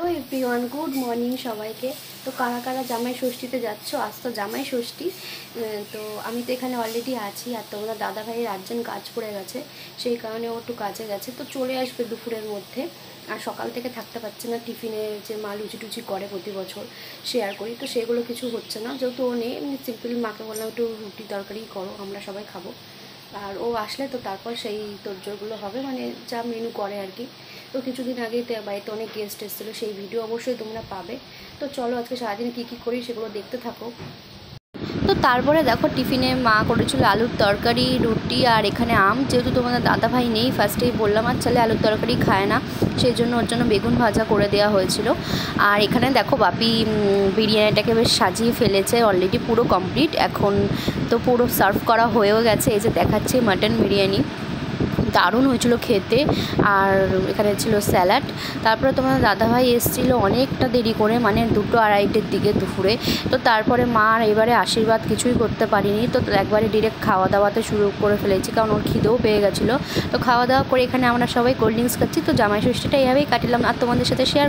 Hello everyone, good morning সবাইকে। তো কারা কারা জামাই ষষ্ঠীতে যাচ্ছ? আজ তো জামাই ষষ্ঠী। তো আমি তো এখানে অলরেডি আছি, আর তোমরা দাদা ভাইয়ের আর্জেন্ট কাজ পড়ে গেছে, সেই কারণে ও একটু কাজে গেছে, তো চলে আসবে দুপুরের মধ্যে। আর সকাল থেকে থাকতে পারছে না, টিফিনে যে মা লুচি টুচি করে প্রতি বছর শেয়ার করি, তো সেগুলো কিছু হচ্ছে না, যেহেতু ও নেই। এমনি সিম্পল মাকে বললাম একটু রুটি তরকারি করো, আমরা সবাই খাবো। আর ও আসলে তো তারপর সেই তোড়জোড়গুলো হবে, মানে যা মেনু করে আর কি। তো কিছুদিন আগেই তো বাড়িতে অনেক গেস্ট এসেছিলো, সেই ভিডিও অবশ্যই তোমরা পাবে। তো চলো আজকে সারাদিন কী কী করি সেগুলো দেখতে থাকো। তো তারপরে দেখো টিফিনে মা করেছিল আলুর তরকারি, রুটি, আর এখানে আম। যেহেতু তোমাদের দাদা ভাই নেই, ফার্স্টেই বললাম আর ছেলে আলুর তরকারি খায় না, সেই জন্য ওর জন্য বেগুন ভাজা করে দেওয়া হয়েছিল। আর এখানে দেখো বাপি বিরিয়ানিটাকে বেশ সাজিয়ে ফেলেছে, অলরেডি পুরো কমপ্লিট। এখন তো পুরো সার্ভ করা হয়েও গেছে, এই যে দেখাচ্ছে মাটন বিরিয়ানি, দারুণ হয়েছিল খেতে। আর এখানে ছিল স্যালাড। তারপরে তোমার দাদাভাই এসেছিলো অনেকটা দেরি করে, মানে 2-2:30 দিকে দুপুরে। তো তারপরে মা আর এবারে আশীর্বাদ কিছুই করতে পারিনি, তো একবারে ডিরেক্ট খাওয়া দাওয়াতে শুরু করে ফেলেছি, কারণ ওর খিদেও পেয়ে গেছিলো। তো খাওয়া দাওয়া করে এখানে আমরা সবাই কোল্ড ড্রিঙ্কস খাচ্ছি। তো জামাই ষষ্ঠীটা এইভাবেই কাটিলাম, আর তোমাদের সাথে শেয়ার